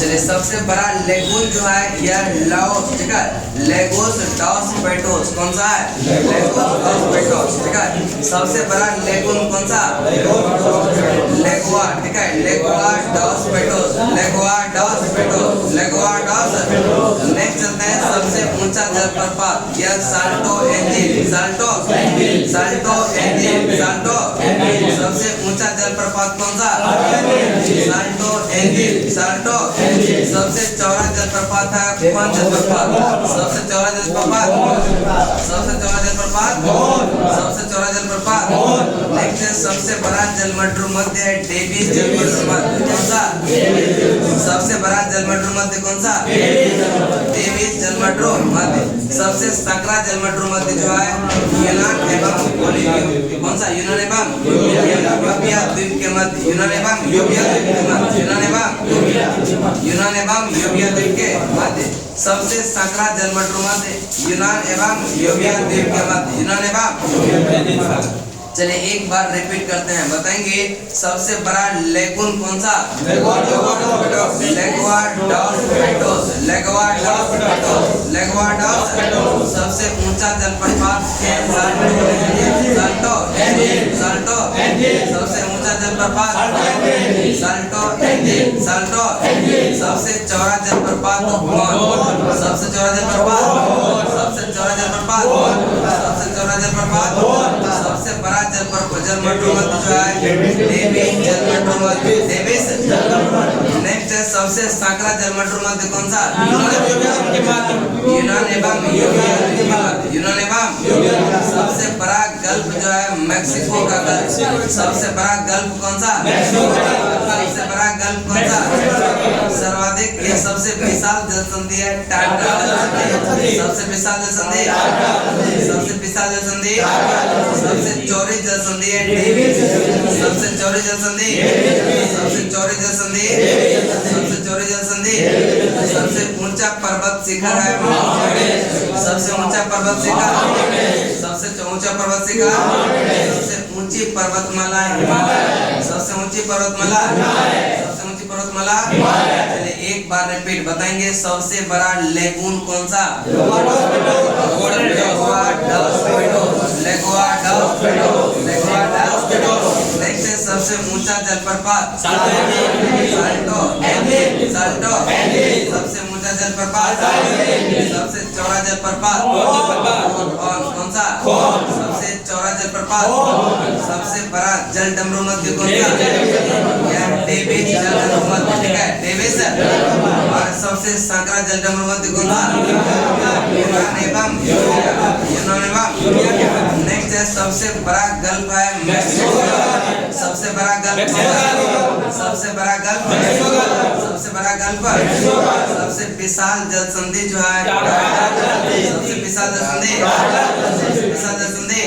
चलिए सबसे बड़ा लेगून जो है यह लाओस, ठीक है, लेगोस डॉस पेटोस, कौन सा है? लेगोस डॉस पेटोस, ठीक है। सबसे बड़ा लेगून कौन सा? लेगुआ, ठीक है, लेगुआ डॉस पेटोस, लेगुआ डॉस पेटोस, लेगुआ डॉस। नेक्स्ट चलते हैं सबसे ऊंचा जलप्रपात, यह Salto angel, Salto Salto angel, Salto. सबसे ऊंचा जलप्रपात कौन सा? Salto angel, Salto. सबसे चौड़ा जलप्रपात है कौन जलप्रपात? सबसे चौड़ा जलप्रपात, सबसे चौड़ा जलप्रपात, सबसे चौड़ा जलप्रपात। नेक्स्ट है सबसे बड़ा जलमंडल मध्य है डेविस जलमंडल मध्य, कौन सा? सबसे बड़ा जलमंडल मध्य कौन सा? डेविस जलमंडल मध्य। सबसे संकरा जलमंडल मध्य जो है यूनान एवं कौन सा? यूनान एवं यूरोपिया द्वीप के मध्य, यूनान एवं यूरोपिया द्वीप के मध्य, यूनान एवं यूरोपिया द्वीप के मध्य। सबसे संकरा जलमंडल मध्य यूनान एवं यूरोपिया द्वीप के मध्य, यूनान एवं। चलिए एक बार रिपीट करते हैं, बताएंगे सबसे बड़ा लेगून कौन सा? लेगुआ डॉस पेटोस, लेगुआ डॉस पेटोस, लेगुआ डॉस। सबसे ऊंचा जलप्रपात है साल्टो साल्टो, सबसे ऊंचा जलप्रपात साल्टो एंजिल, साल्टो। सबसे चौड़ा जलप्रपात कौन? सबसे चौड़ा जलप्रपात, सबसे चौड़ा जलप्रपात, सबसे चौड़ा जलप्रपात। सबसे बड़ा जलमंडल मध्य जो है डेविस जलमंडल मध्य, डेविस। नेक्स्ट है सबसे संकरा जलमंडल मध्य कौन सा? यूनान एवं यूनान एवं। सबसे बड़ा गल्फ जो है मैक्सिको का गल्फ, सबसे बड़ा गल्फ कौन सा? सबसे बड़ा गल्फ कौन सा? सर्वाधिक या सबसे विशाल जलसंधि है टाटा जलसंधि, सबसे विशाल जलसंधि, सबसे विशाल जलसंधि। सबसे चौड़ी जलसंधि है डेविस, सबसे चौड़ी जलसंधि, सबसे चौड़ी जलसंधि, सबसे चौड़ी जलसंधि। सबसे ऊंचा पर्वत शिखर है, सबसे ऊंचा पर्वत शिखर, सबसे ऊंचा पर्वत शिखर। सबसे ऊंची पर्वतमाला है हिमालय, सबसे ऊंची पर्वतमाला, सबसे ऊंची पर्वतमाला। चलिए एक बार रिपीट, बताएंगे सबसे बड़ा लेगून कौन सा? लेगुआ डॉस पेटोस, लेगुआ डॉस पेटोस, लेगुआ डॉस पेटोस। नेक्स्ट है सबसे ऊंचा जलप्रपात साल्टो एंजिल, साल्टो। सबसे ऊंचा जलप्रपात, सबसे चौड़ा जलप्रपात कौन सा? सबसे चौड़ा जलप्रपात। सबसे बड़ा जल डमरू मध्य कौन सा? डेविस जल डमरू मध्य, ठीक है, डेविस। और सबसे संकरा जल डमरू मध्य कौन सा? यूनान एवं यूनान एवं। नेक्स्ट है सबसे बड़ा गल्फ है मैक्सिको, सबसे बड़ा गल्फ, सबसे बड़ा गल्फ, सबसे बड़ा गल्फ। सबसे विशाल जलसंधि जो है सबसे विशाल जलसंधि, सबसे विशाल जलसंधि,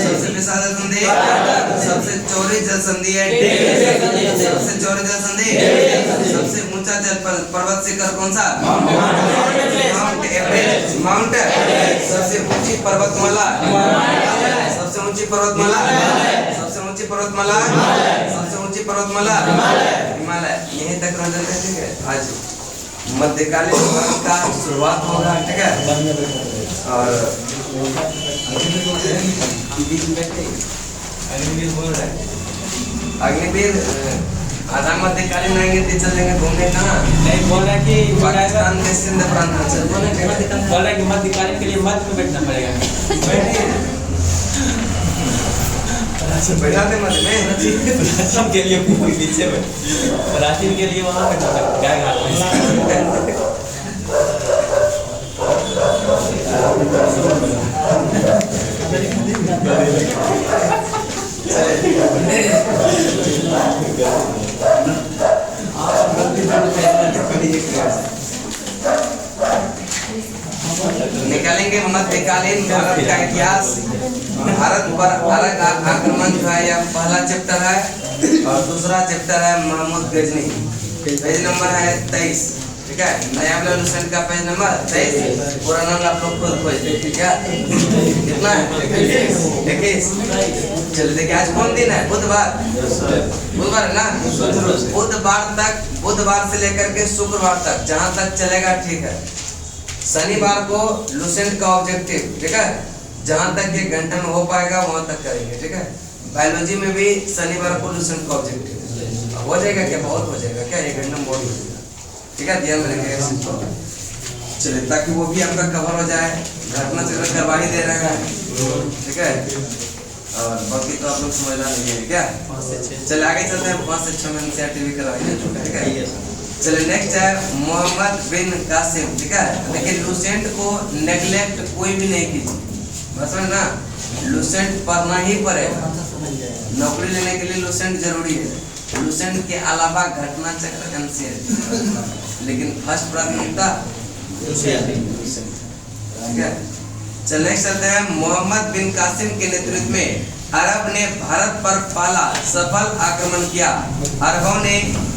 सबसे विशाल जलसंधि। सबसे चौड़ी जलसंधि है सबसे चौड़ी जलसंधि। सबसे ऊंचा जल पर्वत शिखर कौन सा? Mount Everest, mount. सबसे ऊंची पर्वतमाला, सबसे ऊंची पर्वतमाला, सबसे ऊंची पर्वतमाला, सबसे ऊंची पर्वतमाला हिमालय। यहीं तक रह जाते हैं, ठीक है। आज मध्यकालीन वर्ग का शुरुआत होगा, ठीक है। और अग्निवीर आधा मध्यकालीन आएंगे तो चलेंगे घूमने कहाँ? नहीं बोल रहा कि पाकिस्तान के सिंध प्रांत में चल बोल रहा कि मध्यकालीन के लिए मध्य में बैठना पड़ेगा। बैठा दे मध्य में, प्राचीन के लिए पीछे में, प्राचीन के लिए वहाँ बैठा क्या घाट में। निकालेंगे मध्यकालीन भारत का इतिहास। भारत पर अलग आक्रमण जो है यह पहला चैप्टर है और दूसरा चैप्टर है महमूद गजनी, पेज नंबर है 23, ठीक ठीक है। नया वाला लूसेंट का पेज नंबर 23, पुराना वाला आप लोग खुद खोज लीजिए। क्या कितना है? 21। चलिए देखिए आज कौन दिन है? बुधवार। बुधवार है ना? बुधवार से लेकर के शुक्रवार तक जहां तक चलेगा ठीक है। शनिवार को लूसेंट का ऑब्जेक्टिव, ठीक है, जहां तक ये घंटे में हो पाएगा वहां तक करेंगे, ठीक है। बायोलॉजी में भी शनिवार को लूसेंट का ऑब्जेक्टिव हो जाएगा क्या? बहुत हो जाएगा क्या? एक घंटे में बहुत हो जाएगा, ठीक है। ध्यान में रखिएगा इसको। चलिए ताकि वो भी आपका कवर हो जाए, घटना चक्र करवा ही दे रहा है, ठीक है। और बाकी तो आप लोग समझना नहीं है क्या? चलिए आगे चलते हैं। 5 से 6 महीने से टीवी करवाएंगे, ठीक है। चलिए नेक्स्ट है मोहम्मद बिन कासिम, ठीक है। देखिए लूसेंट को नेग्लेक्ट कोई भी नहीं कीजिए, बस ना, लूसेंट पढ़ना ही पड़ेगा। नौकरी लेने के लिए लूसेंट जरूरी है। लूसेंट के अलावा घटना चक्र एनसीईआरटी, लेकिन फर्स्ट प्राथमिकता लूसेंट, ठीक है। चलिए नेक्स्ट चलते हैं। मोहम्मद बिन कासिम के नेतृत्व में अरब ने भारत पर पहला सफल आक्रमण किया। अरबों ने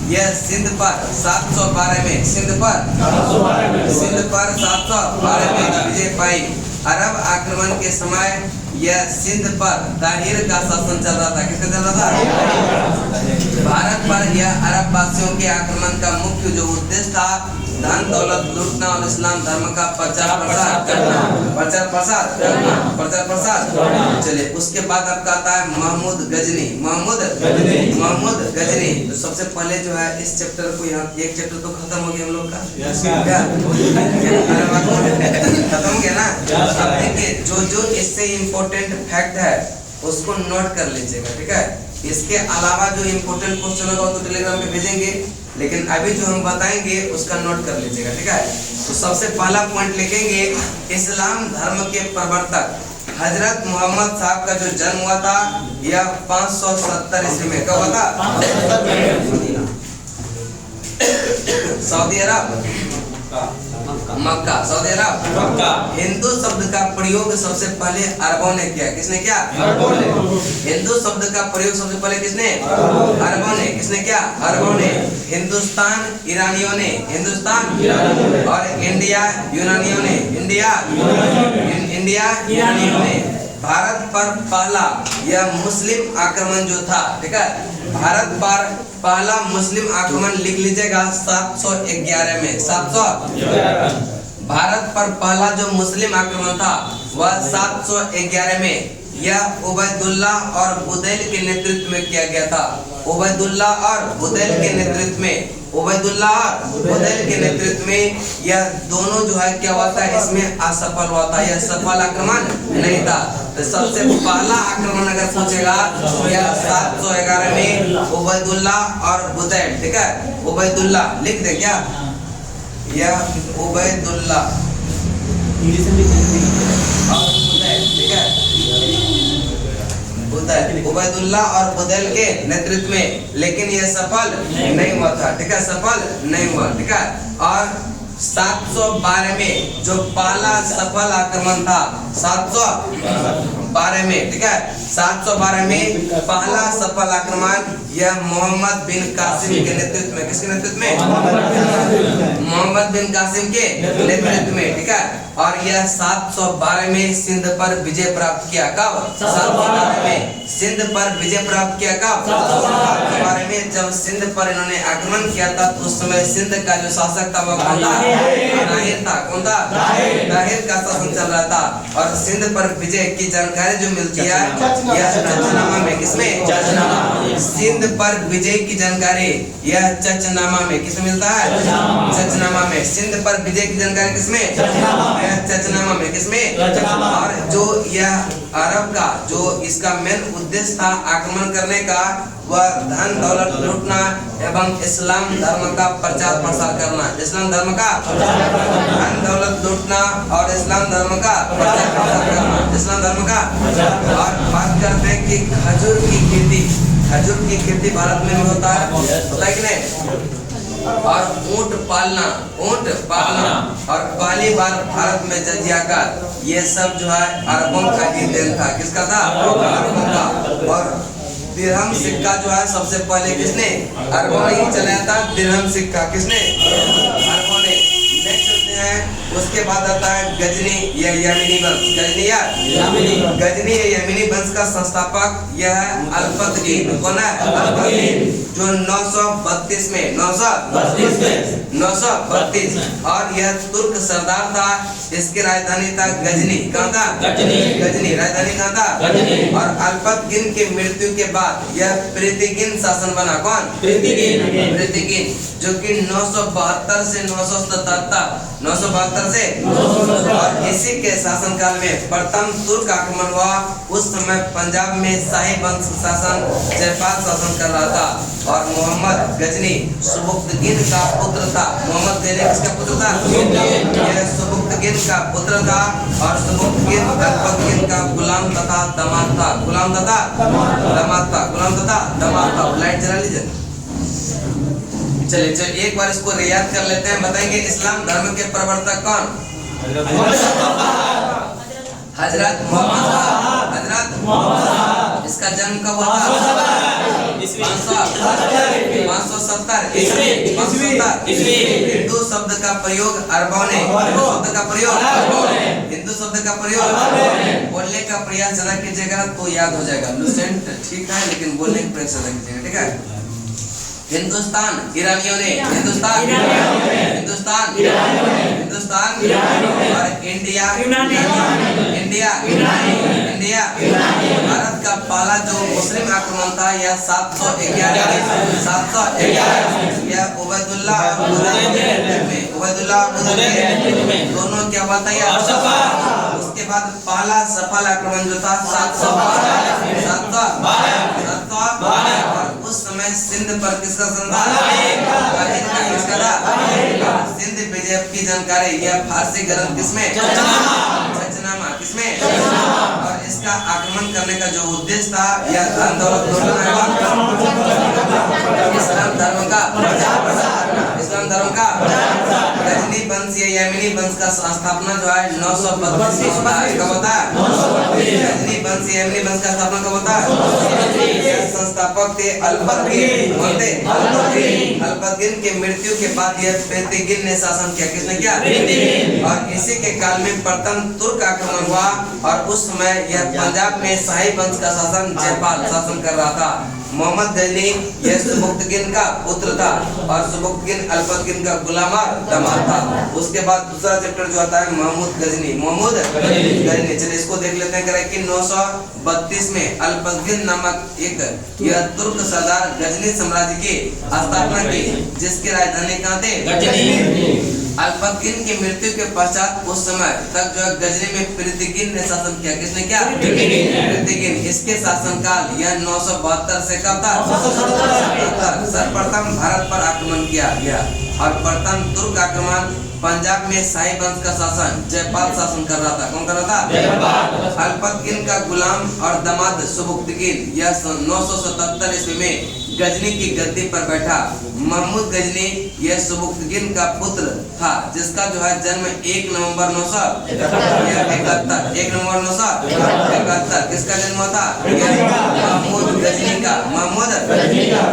यह सिंध पर 712 में सिंध पर 712 में विजय पाई। अरब आक्रमण के समय यह सिंध पर ताहिर का शासन चल रहा था। किसका चल रहा था? भारत पर यह अरब वासियों के आक्रमण का मुख्य जो उद्देश्य था, धन दौलत लूटना और इस्लाम धर्म का प्रचार प्रसार करना। चलिए उसके बाद आपका आता है महमूद गजनी। महमूद गजनी तो सबसे पहले जो है इस चैप्टर को, यहाँ एक चैप्टर तो खत्म हो गया हम लोग का, क्या खत्म हो गया ना। अब देखिए जो इससे इम्पोर्टेंट फैक्ट है उसको नोट कर लीजिएगा, ठीक है। इसके अलावा जो इम्पोर्टेंट क्वेश्चन होगा तो टेलीग्राम पे भेजेंगे, लेकिन अभी जो हम बताएंगे उसका नोट कर लीजिएगा, ठीक है। तो सबसे पहला पॉइंट लिखेंगे, इस्लाम धर्म के प्रवर्तक हजरत मोहम्मद साहब का जो जन्म हुआ था यह 570 ईस्वी में। कब हुआ था? सऊदी अरब, मक्का, सऊदी अरब, मक्का। हिंदू शब्द का प्रयोग सबसे पहले अरबों ने किया। किसने किया? अरबों ने। हिंदू शब्द का प्रयोग सबसे पहले किसने? अरबों ने। किसने किया? अरबों ने। हिंदुस्तान ईरानियों ने, हिंदुस्तान और इंडिया यूनानियों ने, इंडिया ईरानियों ने। भारत पर पहला यह मुस्लिम आक्रमण जो था, ठीक है, भारत पर पहला मुस्लिम आक्रमण लिख लीजिएगा 711 में। 711 भारत पर पहला जो मुस्लिम आक्रमण था वह 711 में यह उबैदुल्ला और बुदैल के नेतृत्व में किया गया था। उबैदुल्ला और बुदैल के नेतृत्व में, उबैदुल्ला और बुदैल के नेतृत्व में यह दोनों जो है क्या हुआ था, इसमें असफल हुआ था। यह सफल आक्रमण नहीं था। तो सबसे पहला आक्रमण अगर पूछेगा यह 711 में उबैदुल्ला और बुदैल, ठीक है। उबैदुल्ला लिख दे क्या? यह उबैदुल्ला और बुदैल, ठीक है, उबैदुल्ला और बुदैल के नेतृत्व में, लेकिन यह सफल नहीं हुआ था, ठीक है, सफल नहीं हुआ, ठीक है। और 712 में जो पहला सफल आक्रमण था, 712 में, ठीक है, 712 में पहला सफल आक्रमण यह मोहम्मद बिन कासिम के नेतृत्व में। किसके नेतृत्व में? मोहम्मद बिन कासिम के नेतृत्व में, ठीक है। और यह 712 में सिंध पर विजय प्राप्त किया। कब? 712 में सिंध पर विजय प्राप्त किया। कब? 712 में जब सिंध पर इन्होंने आक्रमण किया था तो उस समय सिंध का जो शासक था वह कौन था? ताहिर था। कौन था? ताहिर का शासन चल रहा था। और सिंध पर विजय की जानकारी जो मिलती है यह चचनामा में। किसमें? सिंध पर विजय की जानकारी यह चचनामा में। किसमें मिलता है? चचनामा में। सिंध पर विजय की जानकारी किसमें? चचनामा में। किसमें? और जो यह अरब का जो इसका मेन उद्देश्य था आक्रमण करने का वह धन दौलत लूटना एवं इस्लाम धर्म का प्रचार प्रसार करना। इस्लाम धर्म का धन दौलत लूटना और इस्लाम धर्म का प्रचार प्रसार करना। इस्लाम धर्म का। और बात करते हैं कि खजूर की खेती भारत में होता है कि नहीं? और ऊंट पालना और पहली बार भारत में जजिया का ये सब जो है अरबों का ही देन था। किसका था? अरबों का। और दिरहम सिक्का जो है सबसे पहले किसने? अरबों ने ही चलाया था। दिरहम सिक्का किसने? अरबों ने। उसके बाद आता है गजनी या यमिनी वंश। गजनी या यामिनी गजनी या यमिनी वंश का संस्थापक यह है अल्पतगीन। कौन है? अल्पतगीन, जो 932 में 932 और यह तुर्क सरदार था। इसकी राजधानी था गजनी। कहाँ था? गजनी राजधानी कहाँ था? और अल्पतगीन की मृत्यु के बाद यह प्रीतिगिन शासन बना। कौन? प्रीतिगिन, जो कि 972 से 972 से और इसी के शासनकाल में प्रथम तुर्क आक्रमण हुआ। उस समय पंजाब में शाही वंश शासन जयपाल शासन कर रहा था और मोहम्मद गजनी सुबुक्तगिन का पुत्र था। मोहम्मद गजनी किसका पुत्र था? यह सुबुक्तगिन का पुत्र था और सुबुक्तगिन अल्पतगिन का गुलाम तथा दामाद था। गुलाम तथा दामाद था। लाइट जला लीजिए। चलिए एक बार इसको याद कर लेते हैं। बताएंगे इस्लाम धर्म के प्रवर्तक कौन? हजरत मोहम्मद। इसका जन्म कब हुआ था? 570 ईस्वी। हिंदू शब्द का प्रयोग अरबों ने हिंदू शब्द का प्रयोग बोलने का प्रयास ज्यादा कीजिएगा तो याद हो जाएगा। लुसेंट ठीक है, लेकिन बोलने का प्रयास ज्यादा कीजिएगा। ठीक है। हिंदुस्तान ईरानियों ने हिंदुस्तान और इंडिया भारत का पहला जो मुस्लिम आक्रमण था यह 711 यह उबैदुल्लाह दोनों क्या हुआ था? उसके बाद पहला सफल आक्रमण जो था 712 और उस समय सिंध पर किसका सिंध विजय की जानकारी यह फारसी ग्रंथ किसमें? चचनामा किसमें? और इसका आक्रमण करने का जो उद्देश्य था यह धन दौलत लूटना एवं इस्लाम धर्म का गजनी वंश या यमिनी वंश का स्थापना जो है 932 में होता है। कब होता है? गजनी वंश या यमिनी वंश का स्थापना कब होता है? संस्थापक थे अल्पतगिन के मृत्यु के बाद यह प्रीतिगिन ने शासन किया। किसने किया? और इसी के काल में प्रथम तुर्क आक्रमण हुआ और उस समय यह पंजाब में शाही वंश का शासन जयपाल शासन कर रहा था। मोहम्मद गजनी यह सुबुक्तगिन का पुत्र था और सुबुक्तगिन अल्पतगिन का गुलाम और दामाद था। उसके बाद दूसरा चैप्टर जो आता है महमूद गजनी। चलिए इसको देख लेते हैं। कि 932 में अल्पतगिन नामक एक यह तुर्क सरदार गजनी साम्राज्य की स्थापना की, जिसकी राजधानी कहाँ थे? अल्पतगिन की मृत्यु के पश्चात उस समय तक जो गजनी में प्रीतिगिन ने शासन किया। किसने किया? प्रीतिगिन। इसके शासनकाल यह 972 से कब था? सर्वप्रथम भारत पर आक्रमण किया गया और प्रथम तुर्क आक्रमण पंजाब में शाही वंश का शासन जयपाल शासन कर रहा था। कौन कर रहा था? अल्पतगिन का गुलाम और दामाद सुबुक्तगिन यह 977 ईस्वी में गजनी की गद्दी पर बैठा। महमूद गजनी यह सुबुक्तगिन का पुत्र था, जिसका जो है जन्म 1 नवंबर 971 किसका जन्म हुआ था? महमूद गजनी का।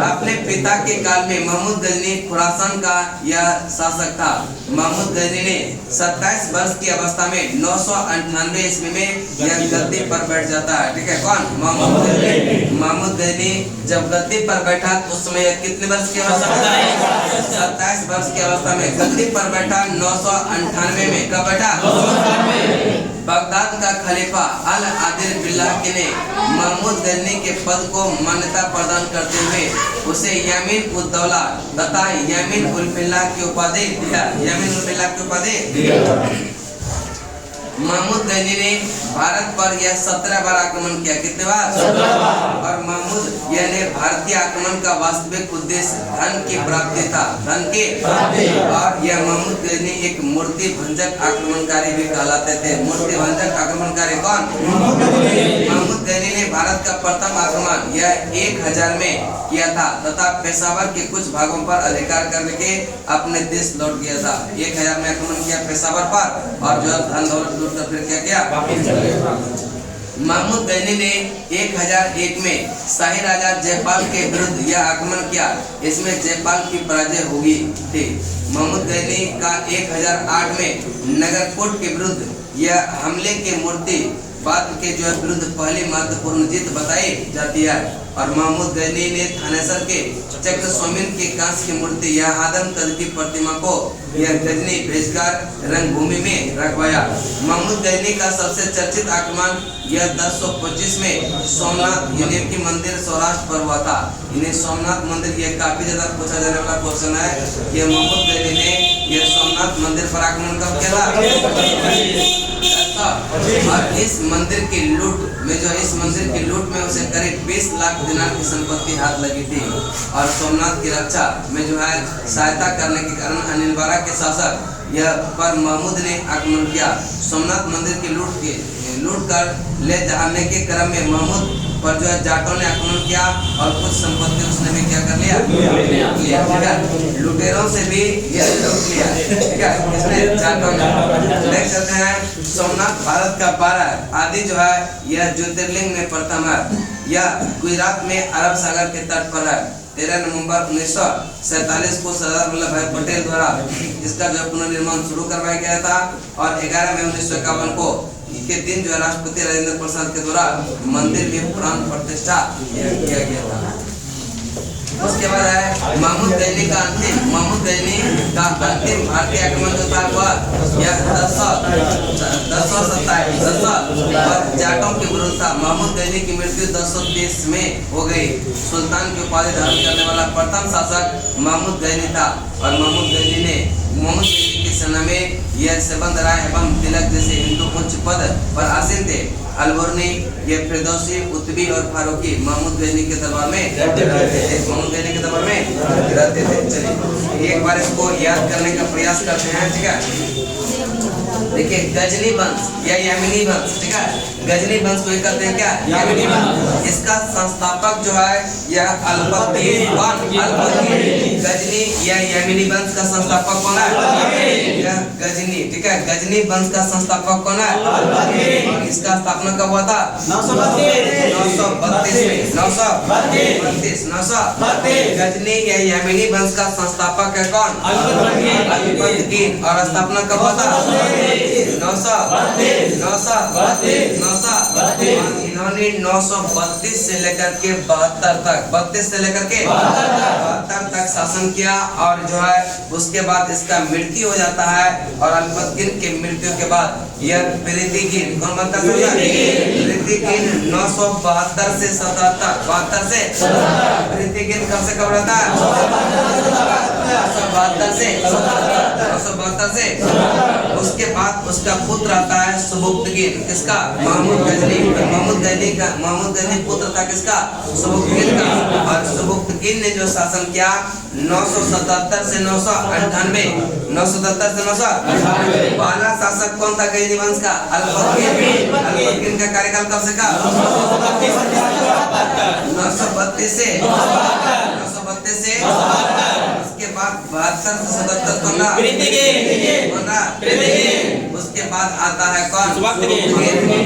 अपने पिता के काल में महमूद गजनी खुरासान का यह शासक था। महमूद गजनी ने 27 वर्ष की अवस्था में 998 ईस्वी में यह गद्दी पर बैठ जाता है। ठीक है। कौन? महमूद गजनी जब गद्दी पर बैठा उस समय कितने वर्ष की अवस्था में? 27 वर्ष की अवस्था में गद्दी पर बैठा। 998 में कब बैठा? बगदाद का खलीफा अल आदिल बिल्लाह ने महमूद गजनी के पद को मान्यता प्रदान करते हुए उसे यमीन उद दौला तथा यमीन उल बिल्लाह की उपाधि दिया। महमूद गजनी ने भारत पर यह 17 बार आक्रमण किया। कितने बार? 17 बार। और महमूद यानी भारतीय आक्रमण का वास्तविक उद्देश्य धन की प्राप्ति था। और यह महमूद गजनी एक मूर्ति भंजक आक्रमणकारी भी कहलाते थे। मूर्ति भंजक आक्रमणकारी कौन? महमूद गजनी ने भारत का प्रथम आक्रमण यह 1000 में किया था तथा पेशावर के कुछ भागों पर अधिकार करके अपने देश लौट गया था। 1000 में आक्रमण किया पेशावर पर और जो धन दौलत लूट कर फिर क्या किया? महमूद गजनी ने 1001 में शाही राजा जयपाल के विरुद्ध यह आक्रमण किया। इसमें जयपाल की पराजय होगी थी। महमूद गजनी का 1008 में नगरकोट के विरुद्ध यह हमले के मूर्ति बात के जो है विरुद्ध पहली महत्वपूर्ण जीत बताई जाती है। और महमूद गजनी ने थानेसर के चक्र स्वामिन के कांस्य की मूर्ति या आदम कद की प्रतिमा को यह गजनी भेजकर रंगभूमि में रखवाया। महमूद गजनी का सबसे चर्चित आक्रमण यह 1025 में सोमनाथ यानी कि मंदिर सौराष्ट्र पर हुआ था। इन्हें सोमनाथ मंदिर ये काफी ज्यादा पूछा जाने वाला क्वेश्चन है। यह महमूद गजनी ने यह सोमनाथ मंदिर पर आक्रमण कब किया था? और इस मंदिर की लूट में उसे करीब 20 लाख दिनार की संपत्ति हाथ लगी थी। और सोमनाथ की रक्षा में जो है सहायता करने के कारण अनिलवाड़ा के शासक यह पर महमूद ने आक्रमण किया। सोमनाथ मंदिर की लूट कर ले जाने के क्रम में महमूद पर जो है जाटों ने आक्रमण किया और कुछ संपत्ति उसने भी क्या कर लिया, ठीक है। लुटेरों से भी यह लूट लिया, ठीक है, इसने जाटों ने। देख सकते हैं सोमनाथ भारत का 12 आदि जो है यह ज्योतिर्लिंग में प्रथम है। यह गुजरात में अरब सागर के तट पर है। 13 नवंबर 1947 को सरदार वल्लभ भाई पटेल द्वारा इसका जो पुनर्निर्माण शुरू करवाया गया था। और 11 मई 1951 को के दिन जो है राष्ट्रपति राजेंद्र प्रसाद के द्वारा मंदिर में प्राण प्रतिष्ठा किया गया था। उसके बाद है महमूद गजनी का अंतिम भारतीय आक्रमण जो था वह यह 1027 और जाटों के विरुद्ध था। महमूद गजनी की मृत्यु 1030 में हो गई। सुल्तान की उपाधि धारण करने वाला प्रथम शासक महमूद गजनी था। और महमूद गजनी की सेना में यह सेबंद राय एवं तिलक जैसे हिंदू उच्च पद पर आसीन थे। अलबर्नी, ये फिरदौसी, उत्बी और फारूकी महमूद गजनी के दरबार में रहते थे। चलिए एक बार इसको याद करने का प्रयास करते हैं, ठीक है। देखिए गजनी वंश या यामिनी वंश, ठीक है। गजनी वंश को कहते हैं क्या, यामिनी वंश। इसका संस्थापक जो है यह अल्पकीन गजनी या यामिनी वंश का संस्थापक कौन है? यह गजनी, ठीक है। गजनी वंश का संस्थापक कौन है? और इसका स्थापना कब हुआ था? 932 गजनी या यामिनी वंश का संस्थापक है कौन? अल्पकीन। और स्थापना कब हुआ था? 932 इन्होंने 932 से लेकर के 72 तक 32 से लेकर के 72 तक शासन किया। और जो है उसके बाद इसका मृत्यु हो जाता है। और अल्पकीन के मृत्यु के बाद यह प्रीतिकीन कौन बनता है? प्रीतिकीन 972 से 77 72 से प्रीतिकीन कब से कब रहता है? 972 से उसके बाद उसका पुत्र आता है सुबुक्तगीन। किसका? महमूद गजनी पुत्र था किसका? सुबुक्तगीन का। और सुबुक्तगीन ने जो शासन किया 977 से 998 977 से 998 पहला शासक कौन था गजनी वंश का? अल्पकीन का कार्यकाल कब से का? 932 से उसके बाद 72 से 77 कौन रहा? उसके बाद आता है कौन?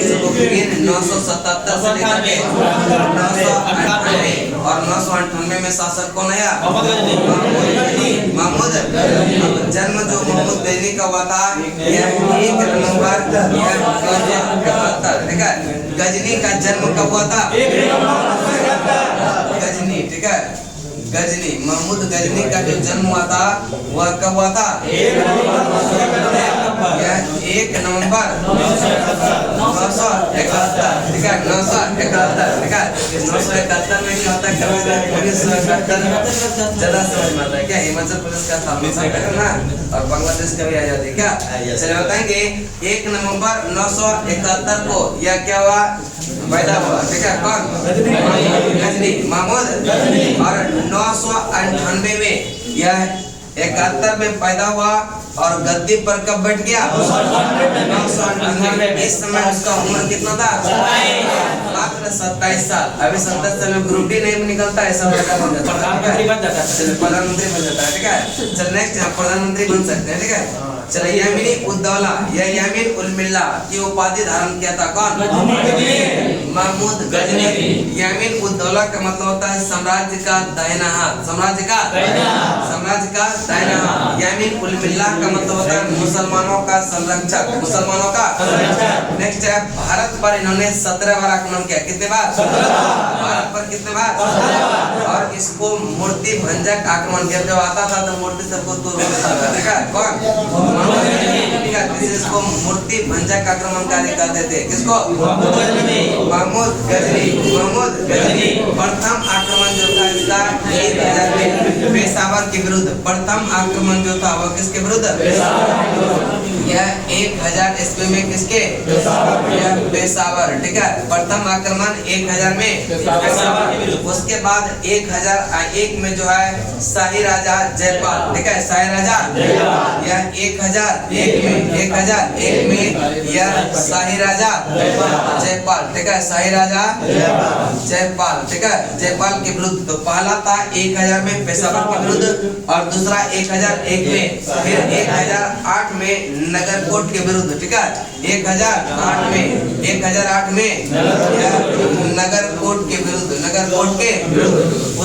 सुबुक्तगीन 977 से लेकर के 998 और 998 में शासक कौन है? महमूद। जन्म जो महमूद गजनी का हुआ था यह 1 नवंबर 1971, ठीक है। गजनी का जन्म कब हुआ था? गजनी, ठीक है। गजनी महमूद गजनी का जो जन्म हुआ था वह कब हुआ था? 1 नवंबर 971, ठीक है। 971, ठीक है। 971 में क्या होता है? 1971 ज्यादा समझ में आता है क्या? हिमाचल प्रदेश का था ना और बांग्लादेश का भी आजादी क्या? चलिए बताएंगे 1 नवंबर 971 को यह क्या हुआ? पैदा हुआ, ठीक है। कौन? गजनी महमूद। और 998 में यह 71 में पैदा हुआ और गद्दी पर कब बैठ गया? 998। इस समय उसका उम्र कितना था? मात्र 27 साल। अभी 27 साल में ग्रुप डी नहीं निकलता है, सब प्रधानमंत्री बन जाता है, ठीक है। चल नेक्स्ट प्रधानमंत्री बन सकते हैं, ठीक है। चलो यामिनी उद्दौला या यामिन उल मिल्ला की उपाधि धारण किया था कौन? महमूद गजनी। यामिन उद्दौला का मतलब होता है साम्राज्य का दाहिना हाथ, साम्राज्य का दाहिना हाथ। यामिन उल मिल्ला का मतलब होता है मुसलमानों का संरक्षक, मुसलमानों का। नेक्स्ट है भारत पर इन्होंने 17 बार आक्रमण किया। कितने बार? भारत पर कितने बार? और इसको मूर्ति भंजक आक्रमण किया। जब आता था तो मूर्ति सबको तोड़ देता था, ठीक है? कौन? ठीक है, इसको मूर्ति भंजक आक्रमणकारी कहते थे। किसको? महमूद गजनी। प्रथम आक्रमण जो था इसका 1000 में पेशावर के विरुद्ध, प्रथम आक्रमण जो था वह किसके विरुद्ध? यह 1000 ईस्वी में किसके? यह पेशावर, ठीक है। प्रथम आक्रमण 1000 में पेशावर के विरुद्ध। उसके बाद 1001 में जो है शाही राजा जयपाल, ठीक है, शाही राजा। यह 1001 में यह शाही राजा जयपाल, ठीक है, शाही राजा जयपाल, ठीक है, जयपाल के विरुद्ध। तो पहला था 1000 में पेशावर के विरुद्ध और दूसरा 1001 में, फिर 1008 में नगरकोट के विरुद्ध, ठीक है, 1008 में नगरकोट के विरुद्ध।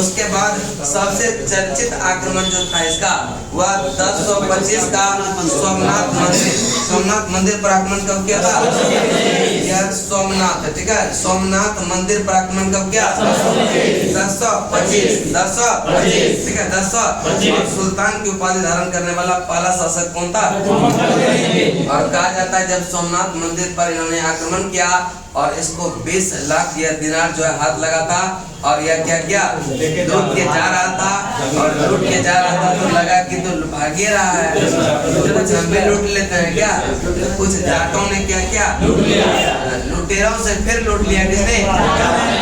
उसके बाद सबसे चर्चित आक्रमण जो था इसका वह 1025 का सोमनाथ मंदिर पर आक्रमण कब किया था? यह सोमनाथ, ठीक है, सोमनाथ मंदिर पर आक्रमण कब किया? 1025, ठीक है, 1025। सुल्तान की उपाधि धारण करने वाला पहला शासक कौन था? और कहा जाता है जब सोमनाथ मंदिर पर इन्होंने आक्रमण किया और इसको 20 लाख या दिनार जो है हाथ लगा था और यह क्या किया? लूट के जा रहा था तो लगा कि तो भागे रहा है, कुछ हम भी लूट लेते हैं क्या? कुछ जाटों ने क्या किया? लुटेरों से फिर लूट लिया। किसने?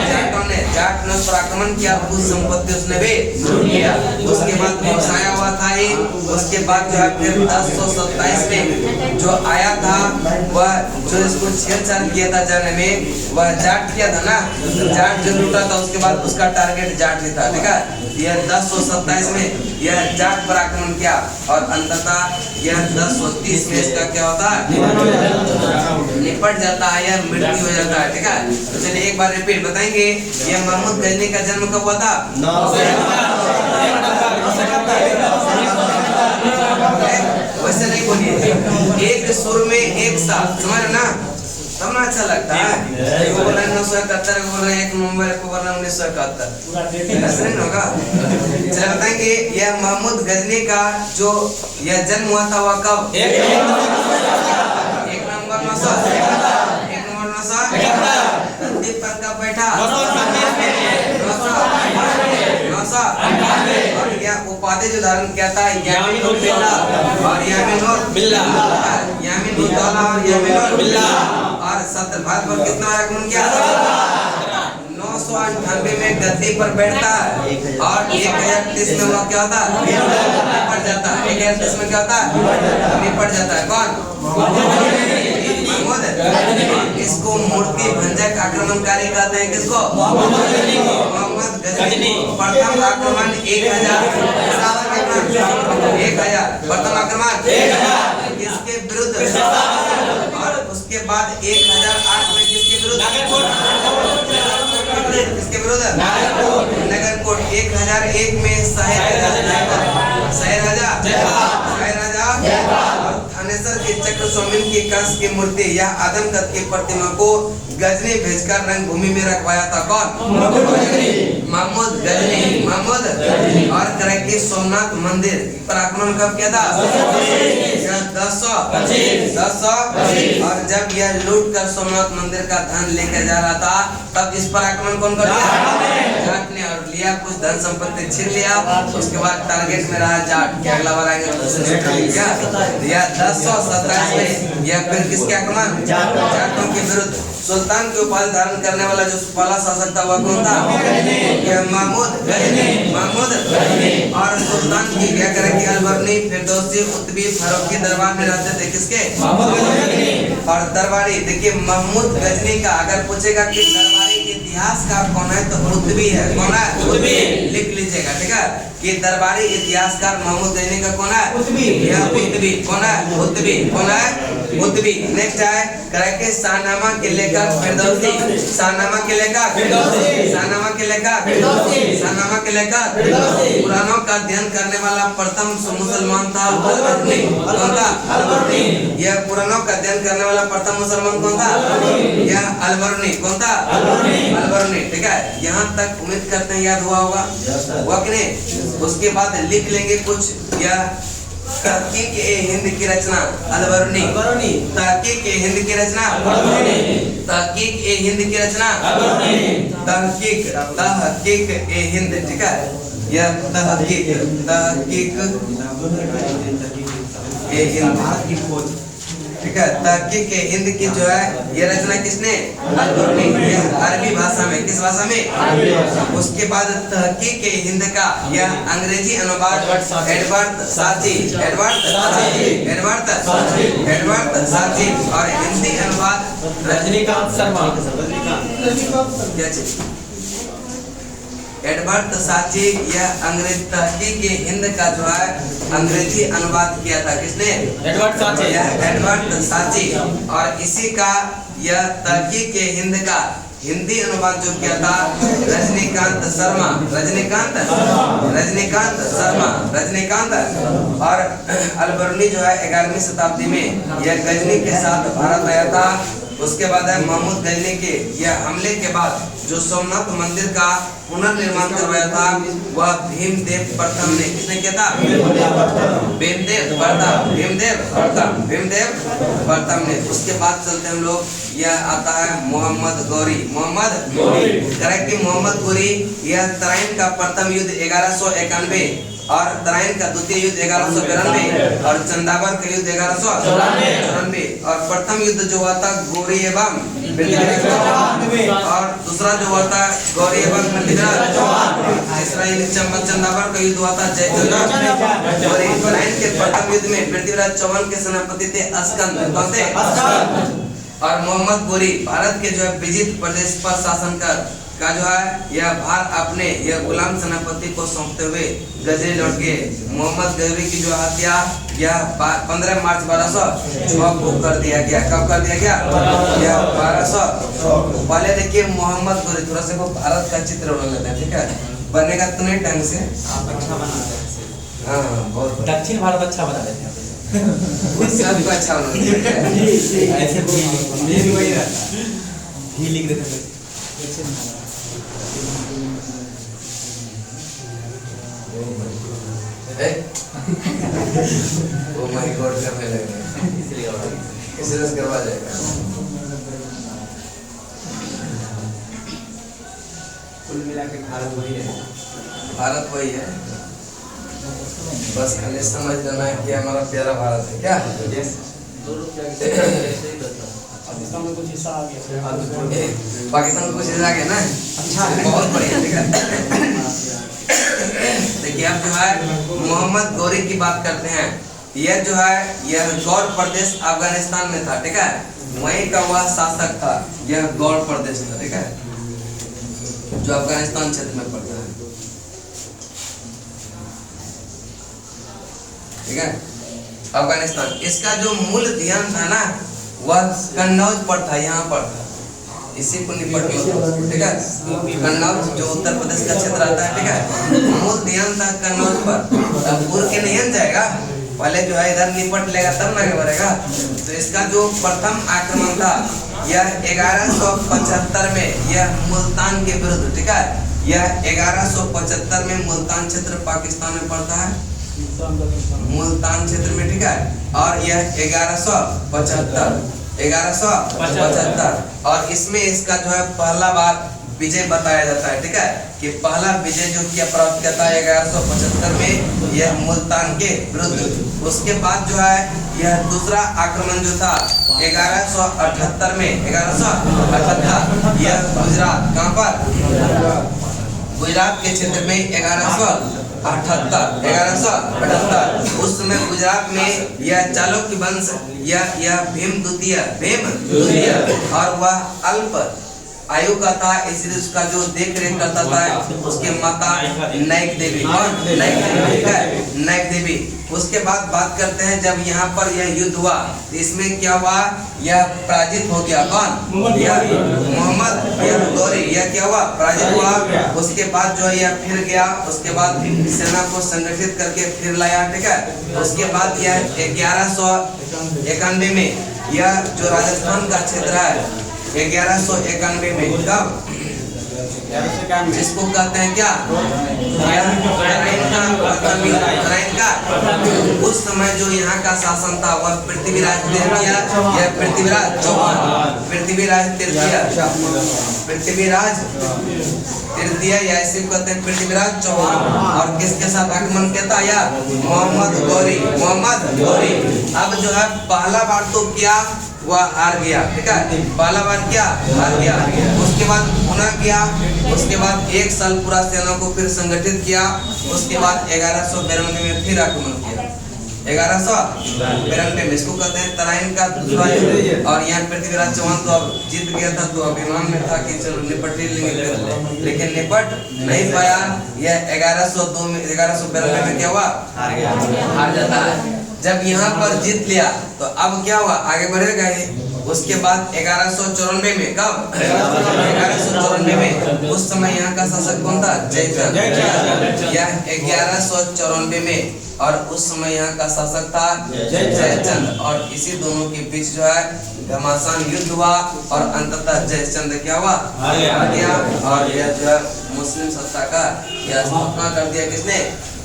जाटों ने। जाट ने उस पर आक्रमण किया, कुछ संपत्ति उसने भी लूट लिया। उसके बाद घुसाया हुआ था ये। उसके बाद जो है फिर 1027 में जो आया था वह जो इसको छेड़छाड़ किया था जाने में वह जाट किया था ना, जाट जो लूटा था उसके बाद उसका टारगेट जाट ही था, ठीक है। यह 1027 में यह जाट पर आक्रमण किया और अंततः यह 1030 में इसका क्या होता है? निपट जाता है, यह मृत्यु हो जाता है, ठीक है। तो चलिए एक बार रिपीट बताएंगे, यह महमूद गजनी का जन्म कब हुआ था? वैसे नहीं बोलिए, एक सुर में एक साथ, समझ रहे ना, तब ना अच्छा लगता है। एक बोल रहे 971, बोल रहे 1 नवंबर, एक बोल रहे 1971, ऐसा नहीं होगा। चलिए बताएंगे, यह महमूद गजनी का जो यह जन्म हुआ था वह कब? 1 नवंबर 1971। धरती पर कब बैठा? 998। और यह उपाधि जो धारण किया था यामिन उल मिल्ला और यामिन उल मिल्ला, यामिन उल दौला और यामिन उल मिल्ला। और भारत पर कितना आक्रमण किया? 998 में गद्दी पर बैठता है और 1030 में वह क्या होता है? निपट जाता है। 1030 में क्या होता है? निपट जाता है। कौन? महमूद। इसको मूर्ति भंजक आक्रमणकारी कहते हैं। किसको? मोहम्मद गजनी। प्रथम आक्रमण 1000, प्रथम आक्रमण किसके विरुद्ध? और उसके बाद 1008 में किसके विरुद्ध? किसके विरुद्ध? नगरकोट। 1001 में शाही राजा थानेसर के चक्र स्वामी की कंस की मूर्ति या आदमकद की प्रतिमा को गजनी भेजकर रंगभूमि में रखवाया था। कौन? महमूद गजनी। और करें कि सोमनाथ मंदिर पर आक्रमण कब किया था? 1025। और जब यह लूट कर सोमनाथ मंदिर का धन लेकर जा रहा था तब इस पर आक्रमण कौन कर दिया? जाट ने। और लिया कुछ धन संपत्ति छीन लिया। उसके बाद टारगेट में रहा जाट के अगला बार आएंगे तो यह 1027 में यह फिर किसके आक्रमण? जाटों के विरुद्ध। सुल्तान की उपाधि धारण करने वाला जो पहला शासक था वह कौन था? महमूद गजनी। और सुल्तान की क्या करें कि अलबर्नी, फिरदौसी, उत्बी, फरूकी दरबार में रहते थे। किसके? और दरबारी। देखिए महमूद गजनी का अगर पूछेगा कि दरबारी के इतिहासकार कौन है? तो कुतुबी है। कौन है? कुतुबी। लिख लीजिएगा, ठीक है। कि दरबारी इतिहासकार मोहम्मद गजनी का कौन है? कुतुबी। यह कुतुबी। कौन है? कुतुबी। कौन है? कुतुबी। नेक्स्ट है करके शाहनामा के लेखक फिरदौसी। शाहनामा के लेखक फिरदौसी। शाहनामा के लेखक फिरदौसी। शाहनामा के लेखक फिरदौसी। पुराणों का अध्ययन करने वाला प्रथम मुसलमान था अल-बर्नी। कौन था? अल-बर्नी। यह पुराणों का अध्ययन करने वाला प्रथम मुसलमान कौन था? यह अल-बर्नी। कौन था? अल-बर्नी। ठीक है, यहाँ तक उम्मीद करते हैं याद हुआ होगा। हुआ कि नहीं? उसके बाद लिख लेंगे कुछ। यह तहकीक ए हिंद की रचना अल-बर्नी। तहकीक ए हिंद की रचना तहकीक ए हिंद की रचना तहकीक ए हिंद। ठीक है, यह तहकीक ए हिंद। ठीक है, तहकीक ए हिंद की जो है ये रचना किसने? अल-बर्नी। यह अरबी भाषा में, किस भाषा में? उसके बाद तहकीक ए हिंद का यह अंग्रेजी अनुवाद एडवर्ड साची और हिंदी अनुवाद रजनीकांत शर्मा। क्या चीज? एडवर्ड साची। यह अंग्रेजी तहकीक ए हिंद का जो है अंग्रेजी अनुवाद किया था। किसने? एडवर्ड साची। यह एडवर्ड साची। और इसी का यह तहकीक ए हिंद का हिंदी अनुवाद जो किया था रजनीकांत शर्मा। और अल-बर्नी जो है 11वीं शताब्दी में यह गजनी के साथ भारत आया था। उसके बाद है मोहम्मद गजनी के यह हमले के बाद जो सोमनाथ मंदिर का पुनर्निर्माण करवाया था वह भीमदेव प्रथम ने। किसने किया था? भीमदेव प्रथम ने। उसके बाद चलते हम लोग, यह आता है मोहम्मद गौरी। करेक्ट। मोहम्मद गौरी यह तराइन का प्रथम युद्ध 1191 और तराइन का द्वितीय युद्ध 1192 और चंदावर का युद्ध 1194 और प्रथम युद्ध जो हुआ था गौरी एवं और दूसरा जो हुआ था गौरी एवं तीसरा चंदावर का युद्ध हुआ था गौरी। तराइन के प्रथम युद्ध में पृथ्वीराज चौहान के सेनापति थे अस्कंद। कौन थे? और मोहम्मद गौरी भारत के जो है विजित प्रदेश पर शासन कर का जो है यह भार अपने यह गुलाम सेनापति को सौंपते हुए गजनी लौट गए। मोहम्मद गौरी की जो हत्या यह 15 मार्च 1206 को कर दिया गया। कब कर दिया गया? यह 1200। पहले देखिए मोहम्मद गौरी, थोड़ा सा को भारत का चित्र बना लेते हैं। ठीक है, बनेगा तो नहीं ढंग से। आप अच्छा बनाते हैं। हाँ, बहुत दक्षिण भारत अच्छा बना देते हैं। सबको अच्छा बना ऐसे भी वही रहता भी लिख देते हैं। वो माय गॉड करने लगे, इसलिए करवा जाएगा। कुल मिला के भारत वही है। भारत वही है, बस खाली समझ लेना है कि हमारा प्यारा भारत है। क्या पाकिस्तान में कुछ हिस्सा आ गया। पाकिस्तान में कुछ हिस्सा आ गया ना? अच्छा, बहुत बढ़िया। ठीक है, देखिए अब जो है मोहम्मद गौरी की बात करते हैं। यह जो है यह गौर प्रदेश अफगानिस्तान में था। ठीक है, वहीं का वह शासक था। यह गौर प्रदेश था। ठीक है, जो अफगानिस्तान क्षेत्र में पड़ता है। ठीक है, अफगानिस्तान। इसका जो मूल ध्यान था ना वह कन्नौज पर था, यहाँ पर था, इसी को निपट में। ठीक है, कन्नौज जो उत्तर प्रदेश का क्षेत्र आता है। ठीक है, मूल ध्यान था कन्नौज पर। अब पूर्व के नहीं जाएगा, पहले जो है इधर निपट लेगा तब ना बढ़ेगा। तो इसका जो प्रथम आक्रमण था यह 1175 में यह मुल्तान के विरुद्ध। ठीक है, यह 1175 में मुल्तान क्षेत्र पाकिस्तान में पड़ता है, मुल्तान क्षेत्र में। ठीक है, और यह 1175 और इसमें इसका जो है पहला बार विजय बताया जाता है। ठीक है, कि पहला विजय जो किया प्राप्त किया था 1175 में यह मुल्तान के विरुद्ध। उसके बाद जो है यह दूसरा आक्रमण जो था 1178 में, 1178 यह गुजरात, कहाँ पर? गुजरात के क्षेत्र में 1178 उस समय गुजरात में यह चालुक्य वंश यह भीम द्वितीय और वह आयु का था, इसलिए उसका जो देख रेख करता था उसके माता नायक देवी, नायक देवी, ठीक है, नायक देवी। उसके बाद बात करते हैं जब यहाँ पर यह युद्ध हुआ तो इसमें क्या हुआ, यह पराजित हो गया। कौन? यह मोहम्मद यह गौरी, यह क्या हुआ, पराजित हुआ। उसके बाद जो है यह फिर गया, उसके बाद सेना को संगठित करके फिर लाया, ठीक है। उसके बाद यह 1191 में यह जो राजस्थान का क्षेत्र है 1191 में, कब, जिसको कहते हैं क्या, तराइन का, उस समय जो यहाँ का शासन था वह पृथ्वीराज तृतीय, यह पृथ्वीराज चौहान, पृथ्वीराज तृतीय, पृथ्वीराज तृतीय या इसे कहते हैं पृथ्वीराज चौहान। और किसके साथ आक्रमण किया था, या मोहम्मद गौरी, मोहम्मद गौरी। अब जो है पहला बार तो क्या वह हार गया, ठीक है, पहला बार क्या हार गया। उसके बाद पुनः किया, उसके बाद 1 साल पूरा सेना को फिर संगठित किया। उसके बाद 1192 में फिर आक्रमण किया, 1192 में, इसको कहते हैं तराइन का दूसरा युद्ध। और यहाँ पृथ्वीराज चौहान तो अब जीत गया था, तो अभिमान में था कि चलो निपट ही लेंगे, लेकिन निपट नहीं पाया। यह 1102 में, 1192 में क्या हुआ, हार जाता है। जब यहाँ पर जीत लिया तो अब क्या हुआ, आगे बढ़ेगा ये। उसके बाद 1194 में, कब, 1194 में, उस समय यहाँ का शासक कौन था, जयचंद, यह 1194 में, और उस समय यहाँ का शासक था जयचंद। और इसी दोनों के बीच जो है घमासान युद्ध हुआ और अंततः जयचंद क्या हुआ, हार गया। और यह जो है मुस्लिम सत्ता का यह स्थापना कर दिया, किसने,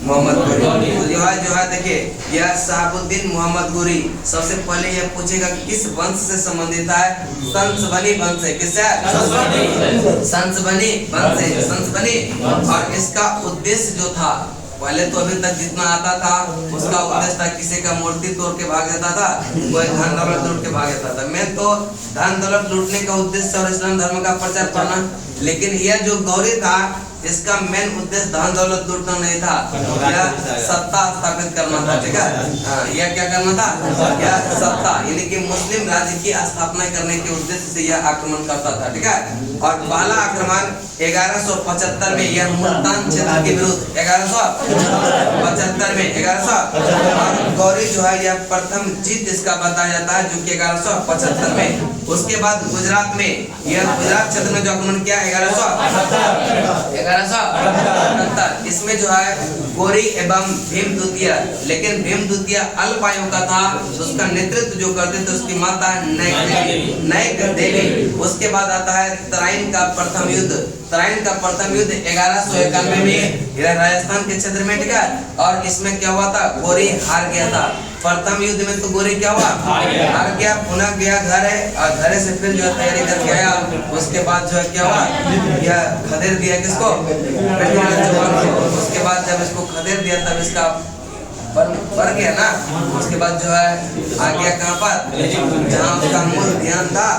मोहम्मद गोरी। तो जो है देखिए यह शहाबुद्दीन मोहम्मद गोरी। सबसे पहले यह पूछेगा किस वंश से संबंधित है, संसबनी वंश से, किससे, संसबनी वंश से, संसबनी। और इसका उद्देश्य जो था, पहले तो अभी तक जितना आता था उसका उद्देश्य था किसी का मूर्ति तोड़ के भाग जाता था, कोई धन दौलत लूट के भाग जाता था। मैं तो धन दौलत लूटने का उद्देश्य और इस्लाम धर्म का प्रचार करना, लेकिन यह जो गौरी था इसका मेन उद्देश्य धन दौलत लूटना नहीं था, यह सत्ता स्थापित करना था, ठीक है। यह क्या करना था, यह सत्ता, यानी कि मुस्लिम राज्य की स्थापना करने के उद्देश्य से यह आक्रमण करता था, ठीक है। और पहला आक्रमण 1175 में यह मुल्तान क्षेत्र के विरुद्ध, 1175 में, 1100। गौरी जो है यह प्रथम जीत इसका बताया जाता है, जो कि 1175 में। उसके बाद गुजरात में, यह गुजरात क्षेत्र में जो आक्रमण किया 1178, इसमें जो है गौरी एवं भीम द्वितीय, लेकिन भीम द्वितीय अल्प आयु का था, उसका नेतृत्व जो करते थे उसकी माता नायक देवी। उसके बाद आता है तराइन का प्रथम युद्ध। तराइन का प्रथम युद्ध 1191 में राजस्थान के क्षेत्र में, ठीक है। और इसमें क्या हुआ था, गौरी हार गया था। प्रथम युद्ध में तो गौरी क्या हुआ, हार गया, पुनः गया घर है, और घरे से फिर जो है तैयारी करके आया। उसके बाद जो है क्या हुआ, यह खदेड़ दिया किसको, पृथ्वीराज चौहान को। उसके बाद जब इसको खदेड़ दिया तब इसका बढ़ गया ना। उसके बाद जो है आ गया कहाँ पर, जहाँ उसका मूल ध्यान था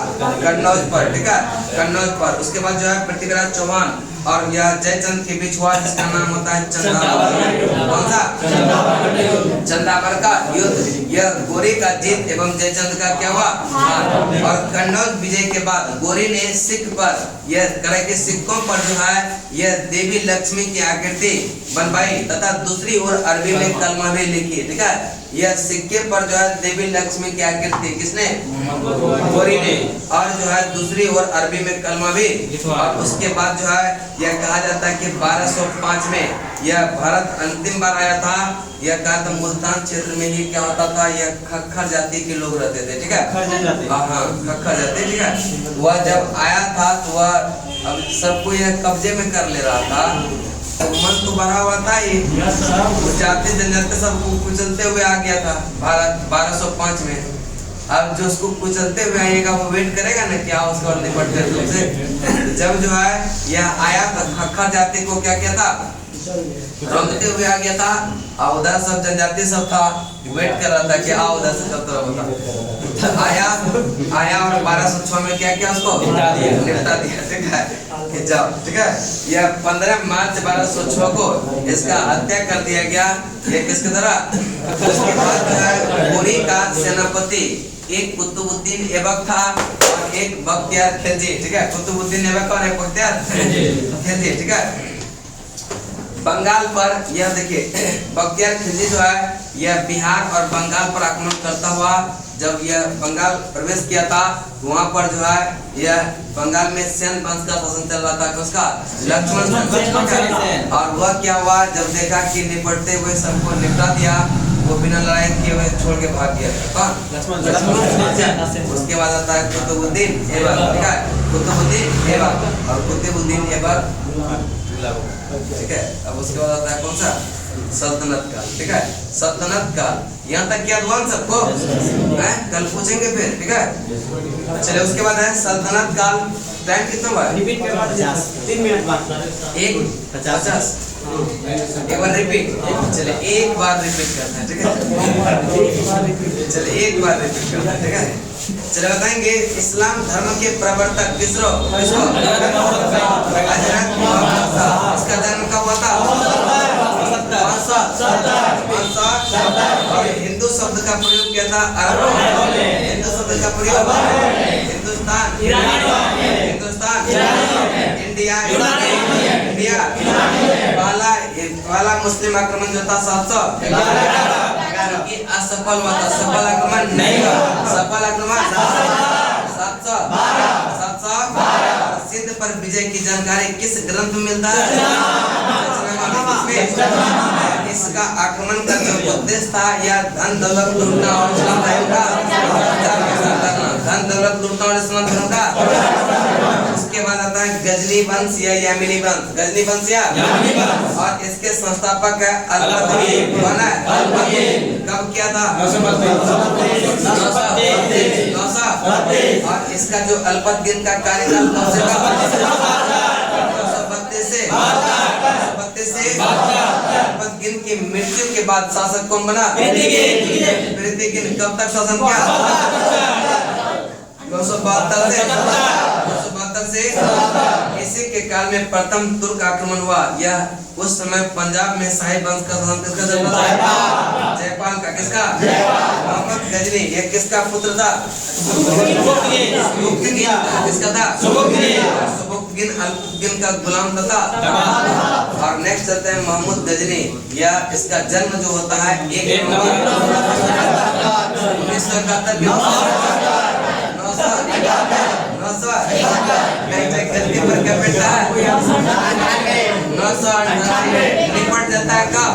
कन्नौज पर, ठीक है, कन्नौज पर। उसके बाद जो है पृथ्वीराज चौहान और यह जयचंद के बीच हुआ, जिसका नाम होता है चंदावर। कौन सा, चंदावर का युद्ध। यह गौरी का जीत एवं जयचंद का क्या हुआ, हार। और कन्नौज विजय के बाद गौरी ने सिख पर, यह करे के सिक्कों पर जो है यह देवी लक्ष्मी की आकृति बनवाई तथा दूसरी ओर अरबी में कलमा भी लिखी, ठीक है। यह सिक्के पर जो है देवी लक्ष्मी की आकृति किसने, गौरी ने, और जो है दूसरी ओर अरबी में कलमा भी। और उसके बाद जो है यह कहा जाता है कि 1205 में यह भारत अंतिम बार आया था। यह कहा था मुल्तान क्षेत्र में ही क्या होता था, यह खक्खर जाति के लोग रहते थे, ठीक है, हाँ, खक्खर जाति, ठीक है। वह जब आया था तो वह अब सबको यह कब्जे में कर ले रहा था, तो मन तो भरा हुआ था, ये जाति जनजाति सबको कुचलते हुए आ गया था भारत 1205 में। अब जो उसको कुचलते हुए आएगा वो वेट करेगा ना क्या उसके बाद निपट कर तुमसे। जब जो है यह आया तो खक्खर जाति को क्या किया था, रंगते हुए आ गया था, और उधर सब जनजाति सब था, वेट कर रहा था कि आओ उधर से तब तक आया और 1206 में क्या किया, उसको निपटा दिया, ठीक है, कि जाओ, ठीक है। यह 15 मार्च 1206 को इसका हत्या कर दिया गया, ये किसके द्वारा। उसके बाद जो है गौरी का सेनापति एक कुतुबुद्दीन ऐबक था और एक बख्तियार खिलजी, ठीक है। कुतुबुद्दीन ऐबक और एक बख्तियार खिलजी, ठीक है। बंगाल पर यह देखिए बख्तियार खिलजी जो है यह बिहार और बंगाल पर आक्रमण करता हुआ जब यह बंगाल प्रवेश किया था, वहाँ पर जो है यह बंगाल में सेन वंश का शासन चल रहा था, उसका लक्ष्मण सेन। और वह क्या हुआ, जब देखा कि निपटते हुए सबको निपटा दिया, वो बिना लड़ाई किए हुए छोड़ के भाग गया। कौन? लक्ष्मण। उसके बाद आता है कुतुबुद्दीन ऐबक, ठीक है। कुतुबुद्दीन ऐबक और कुतुबुद्दीन ऐबक, ठीक है। अब उसके बाद आता है कौन सा? सल्तनत काल, ठीक है। सल्तनत काल, यहाँ तक क्या ध्यान सबको है, कल पूछेंगे फिर, ठीक है। चलिए उसके बाद है सल्तनत काल। टाइम कितना हुआ? 3 मिनट बाद 50 एक बार रिपीट। चलिए एक बार रिपीट करते हैं, ठीक है। चलिए एक बार रिपीट करते हैं, ठीक है। चलिए बताएंगे इस्लाम धर्म के प्रवर्तक किसको? हजरत मोहम्मद। इसका जन्म कब हुआ था? और हिंदू शब्द का प्रयोग किया था अरब। हिंदू शब्द का प्रयोग हिंदुस्तान, हिंदुस्तान, इंडिया, इंडिया। पहला मुस्लिम आक्रमण जो था 711 असफल हुआ था। सफल आक्रमण नहीं हुआ, सफल आक्रमण 712। सिंध पर विजय की जानकारी किस ग्रंथ में मिलता है? इसका आक्रमण का जो उद्देश्य था या धन दौलत लूटना और इस्लाम धर्म का, धन दौलत लूटना और इस्लाम धर्म का। उसके बाद आता है गजनी वंश या यामिनी वंश, गजनी वंश या यामिनी वंश। और इसके संस्थापक है अल-बतनी। कौन है? अल-बतनी। कब किया था? 932। और इसका जो अल-बतनी का कार्यकाल कब से कब? 932 से 932 से अल-बतनी की मृत्यु के बाद शासक कौन बना? पृथ्वीगिन। कब तक शासन किया? 972 से। इसी के काल में प्रथम तुर्क आक्रमण हुआ। यह उस समय पंजाब में शाही वंश का शासन किसका चल रहा था? जयपाल का। किसका? मोहम्मद गजनी। ये किसका पुत्र था? किसका था? सुबुक्तगिन अल-कुतुबगिन का गुलाम था। और नेक्स्ट चलते हैं महमूद गजनी। या इसका जन्म जो होता है 1 नवंबर 1971 पर क्या बैठता है? 998 निपट जाता है कब?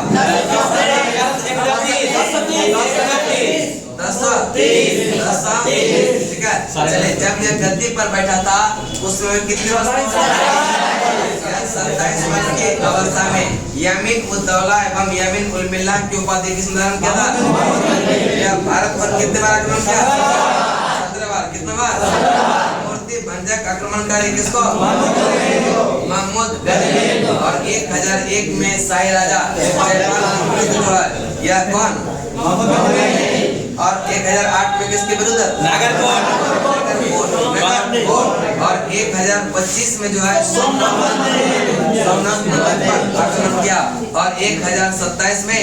1030, ठीक है। चलिए जब यह गद्दी पर बैठा था उस समय कितने वर्ष? 27 वर्ष की अवस्था में यमीन उद दौला एवं यमीन उल मिल्ला की उपाधि किसने धारण किया था? यह भारत पर कितने बार आक्रमण किया? 17 बार। कितने बार? भंजक आक्रमणकारी किसको? महमूद गजनी। और 1001 में शाही राजा जयपाल यह कौन? और 1008 में किसके विरुद्ध? नागरकोट। और 1025 में जो है सोमनाथ पर आक्रमण किया। और 1027 में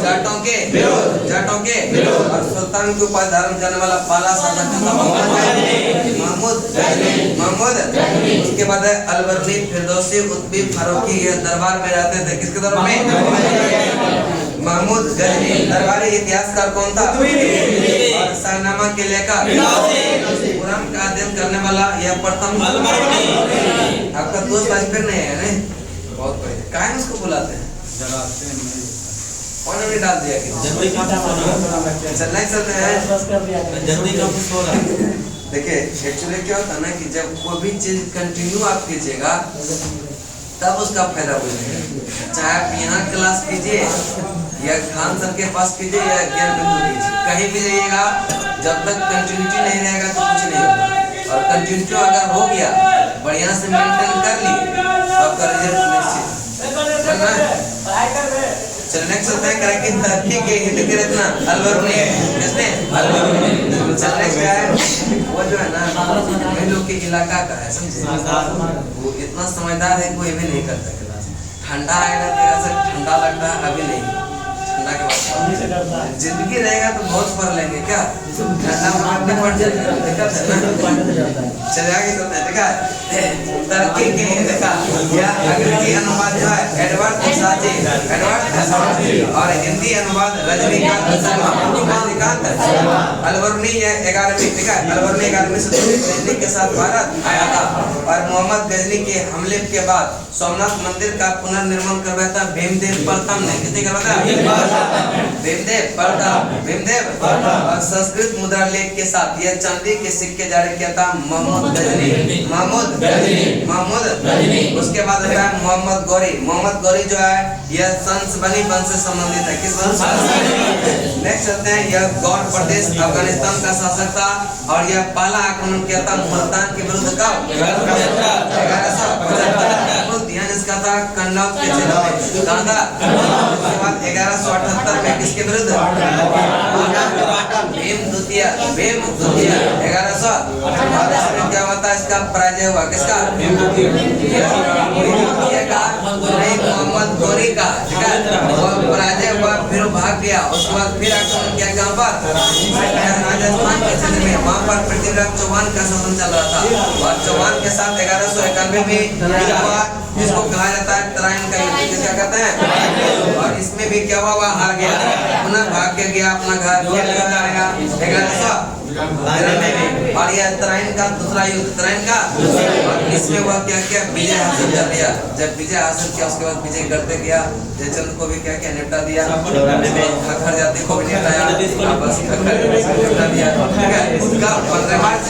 जाटों के और सुल्तान के ऊपर धारण करने वाला पहला शासक महमूद। उसके बाद है अलबर्नी, फिरदौसी, उत्बी, फारूकी। ये दरबार में रहते थे। किसके दरबार में? महमूद गजनी। दरबारी इतिहासकार कौन था? और शाहनामा के लेखक कुरान का अध्ययन करने वाला यह प्रथम। आपका दोस्त आज फिर नहीं है नहीं? बहुत बढ़िया। काहे उसको बुलाते हैं? कौन ने डाल दिया कि चलना चलते हैं जल्दी कब सो रहा है? देखिए एक्चुअली क्या होता है ना कि जब कोई भी चीज कंटिन्यू आप कीजिएगा तब उसका फायदा मिलेगा। चाहे आप यहाँ क्लास कीजिए या खान सर के पास कीजिए या ज्ञान बिंदु कीजिए, कहीं भी जाइएगा जब तक कंटिन्यूटी नहीं रहेगा तो कुछ नहीं होगा। और कंटिन्यूटी अगर हो गया बढ़िया से मेंटेन कर लिए तो आपका रिजल्ट निश्चित। चल नेक्स्ट होता है कराची धरती के हिंद के रचना अलबर्नी। किसने? अलबर्नी। चल नेक्स्ट क्या है? वो जो है ना हम लोग के इलाका का है, समझे? वो इतना समझदार है कोई भी नहीं करता क्लास। ठंडा आएगा तेरा से ठंडा लगता है अभी नहीं, अल्लाह के बाद जिंदगी रहेगा तो बहुत पढ़ लेंगे क्या अपने पढ़ जाएगा चले आगे चलते हैं देखा तरक्की के लिए देखा या अंग्रेजी अनुवाद जो है एडवर्ड साची और हिंदी अनुवाद रजनीकांत शर्मा अलवरनी 11वीं देखा अलवरनी 11वीं से गजनी के साथ भारत आया था और मोहम्मद गजनी के हमले के बाद सोमनाथ मंदिर का पुनर्निर्माण करवाया था भीमदेव प्रथम ने किसने करवाया भीमदेव और संस्कृत मुद्रा लेख के साथ यह चांदी के सिक्के जारी किया था महमूद गजनी उसके बाद आता है मोहम्मद गौरी जो है यह संस बनी वंश से संबंधित है किस वंश नेक्स्ट चलते हैं यह गौड़ प्रदेश अफगानिस्तान का शासक था और यह पहला आक्रमण किया था मुल्तान के विरुद्ध कब 1175 ध्यान इसका था कन्नौज के क्षेत्र में कहां था उसके बाद 1178 में किसके विरुद्ध भीम द्वितीय 1100 और इसमें क्या हुआ था इसका पराजय हुआ किसका भीम द्वितीय का मोहम्मद गौरी का ठीक है वो पराजय हुआ फिर भाग गया उसके बाद फिर आक्रमण किया कहां पर राजस्थान के क्षेत्र में वहां पर पृथ्वीराज चौहान का शासन चल रहा था और चौहान के साथ 1191 में हुआ जिसको कहा जाता है तराइन का युद्ध किसका कहते हैं और इसमें भी क्या हुआ हार गया पुनः भाग के गया अपना घर क्या आया 1193 और यह तराइन का दूसरा युद्ध तराइन का और इसमें हुआ क्या क्या विजय हासिल कर लिया जब विजय हासिल किया उसके बाद विजय करते गया जयचंद्र को भी क्या क्या निपटा दिया खखर जाति को भी निपटाया बस खखर निपटा दिया ठीक है उसका 15 मार्च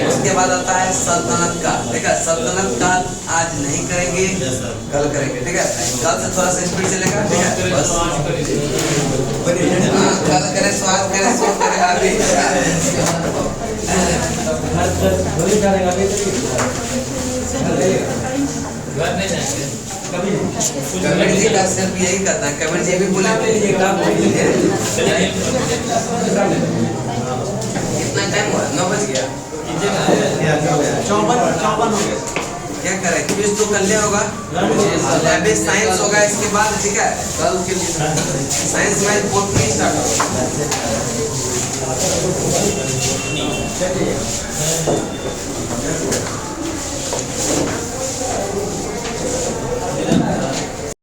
उसके बाद आता है सल्तनत का ठीक है सल्तनत का आज नहीं करेंगे कल करेंगे ठीक है कल से थोड़ा सा स्पीड चलेगा ठीक है बस कल करें स्वाद करें सो करें अभी कबीर जी का सिर्फ यही करता है कबीर जी भी बोले कितना टाइम हुआ 9 बज गया 54 हो गया क्या करें क्विज तो कर लिया होगा लैब साइंस होगा इसके बाद ठीक है कल के लिए साइंस में बोटनी स्टार्ट होगा